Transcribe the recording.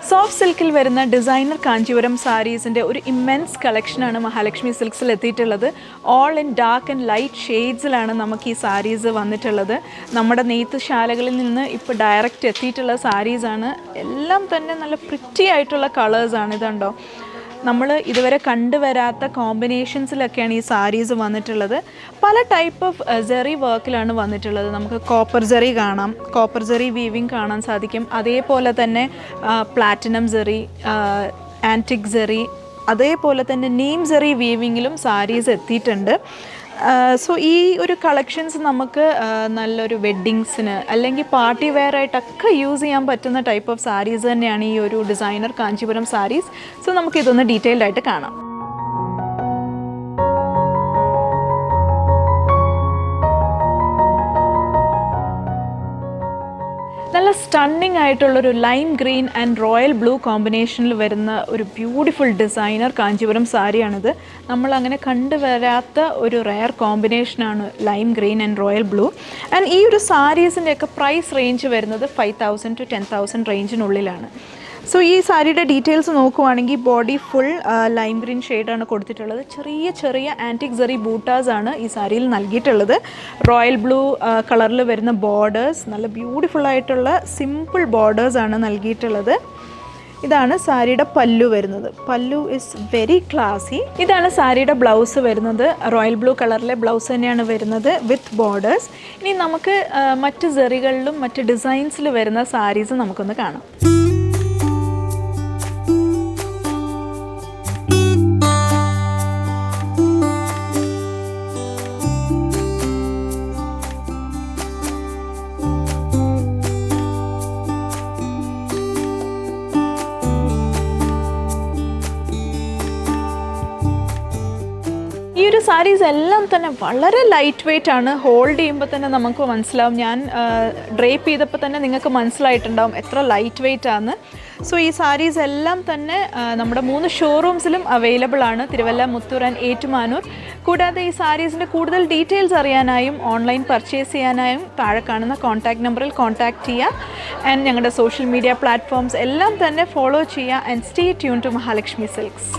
Soft സിൽക്കിൽ വരുന്ന designer Kanchipuram സാരീസിൻ്റെ ഒരു ഇമ്മെൻസ് കളക്ഷനാണ് മഹാലക്ഷ്മി സിൽക്സിൽ എത്തിയിട്ടുള്ളത്. All in dark and light ഷെയ്ഡ്സിലാണ് നമുക്ക് ഈ സാരീസ് വന്നിട്ടുള്ളത്. നമ്മുടെ നെയ്ത്ത് ശാലകളിൽ നിന്ന് ഇപ്പോൾ ഡയറക്റ്റ് എത്തിയിട്ടുള്ള സാരീസാണ്. എല്ലാം തന്നെ നല്ല പ്രിറ്റി ആയിട്ടുള്ള കളേഴ്സാണ്. ഇതുണ്ടോ, നമ്മൾ ഇതുവരെ കണ്ടുവരാത്ത കോമ്പിനേഷൻസിലൊക്കെയാണ് ഈ സാരീസ് വന്നിട്ടുള്ളത്. പല ടൈപ്പ് ഓഫ് ജെറി വർക്കിലാണ് വന്നിട്ടുള്ളത്. നമുക്ക് കോപ്പർ ജെറി കാണാം, കോപ്പർ ജെറി വീവിങ് കാണാൻ സാധിക്കും. അതേപോലെ തന്നെ പ്ലാറ്റിനം ജെറി, ആൻറ്റിക് ജെറി, അതേപോലെ തന്നെ നീം ജെറി വീവിങ്ങിലും സാരീസ് എത്തിയിട്ടുണ്ട്. സോ ഈ ഒരു കളക്ഷൻസ് നമുക്ക് നല്ലൊരു വെഡ്ഡിങ്സിന് അല്ലെങ്കിൽ പാർട്ടി വെയർ ആയിട്ടൊക്കെ യൂസ് ചെയ്യാൻ പറ്റുന്ന ടൈപ്പ് ഓഫ് സാരീസ് തന്നെയാണ് ഈ ഒരു ഡിസൈനർ കാഞ്ചീപുരം സാരീസ്. സോ നമുക്കിതൊന്ന് ഡീറ്റെയിൽഡ് ആയിട്ട് കാണാം. നല്ല സ്റ്റണ്ണിങ് ആയിട്ടുള്ളൊരു lime green and royal blue കോമ്പിനേഷനിൽ വരുന്ന ഒരു ബ്യൂട്ടിഫുൾ ഡിസൈനർ കാഞ്ചീപുരം സാരിയാണിത്. നമ്മളങ്ങനെ കണ്ടുവരാത്ത ഒരു റെയർ കോമ്പിനേഷനാണ് lime green and royal blue. And ഈ ഒരു സാരീസിൻ്റെയൊക്കെ പ്രൈസ് റേഞ്ച് വരുന്നത് 5,000 to 10,000 റേഞ്ചിനുള്ളിലാണ്. സോ ഈ സാരിയുടെ ഡീറ്റെയിൽസ് നോക്കുവാണെങ്കിൽ ബോഡി ഫുൾ ലൈം ഗ്രീൻ ഷെയ്ഡാണ് കൊടുത്തിട്ടുള്ളത്. ചെറിയ ചെറിയ ആൻറ്റിക് ജെറി ബൂട്ടാസാണ് ഈ സാരിയിൽ നൽകിയിട്ടുള്ളത്. റോയൽ ബ്ലൂ കളറിൽ വരുന്ന ബോർഡേഴ്സ്, നല്ല ബ്യൂട്ടിഫുള്ളായിട്ടുള്ള സിമ്പിൾ ബോർഡേഴ്സാണ് നൽകിയിട്ടുള്ളത്. ഇതാണ് സാരിയുടെ പല്ലു വരുന്നത്. പല്ലു ഇസ് വെരി ക്ലാസി. ഇതാണ് സാരിയുടെ ബ്ലൗസ് വരുന്നത്. റോയൽ ബ്ലൂ കളറിലെ ബ്ലൗസ് തന്നെയാണ് വരുന്നത് വിത്ത് ബോർഡേഴ്സ്. ഇനി നമുക്ക് മറ്റ് ജെറികളിലും മറ്റ് ഡിസൈൻസിൽ വരുന്ന സാരീസ് നമുക്കൊന്ന് കാണാം. ഈ ഒരു സാരീസ് എല്ലാം തന്നെ വളരെ ലൈറ്റ് വെയ്റ്റ് ആണ്. ഹോൾഡ് ചെയ്യുമ്പോൾ തന്നെ നമുക്ക് മനസ്സിലാവും. ഞാൻ ഡ്രേപ്പ് ചെയ്തപ്പോൾ തന്നെ നിങ്ങൾക്ക് മനസ്സിലായിട്ടുണ്ടാവും എത്ര ലൈറ്റ് വെയ്റ്റ് ആണ്. സോ ഈ സാരീസ് എല്ലാം തന്നെ നമ്മുടെ 3 ഷോറൂംസിലും അവൈലബിൾ ആണ്, തിരുവല്ല, മുത്തൂർ ആൻഡ് ഏറ്റുമാനൂർ. കൂടാതെ ഈ സാരീസിൻ്റെ കൂടുതൽ ഡീറ്റെയിൽസ് അറിയാനായും ഓൺലൈൻ പർച്ചേസ് ചെയ്യാനായും താഴെ കാണുന്ന കോൺടാക്ട് നമ്പറിൽ കോൺടാക്റ്റ് ചെയ്യുക. ആൻഡ് ഞങ്ങളുടെ സോഷ്യൽ മീഡിയ പ്ലാറ്റ്ഫോംസ് എല്ലാം തന്നെ ഫോളോ ചെയ്യുക. And stay tune to Mahalakshmi silks.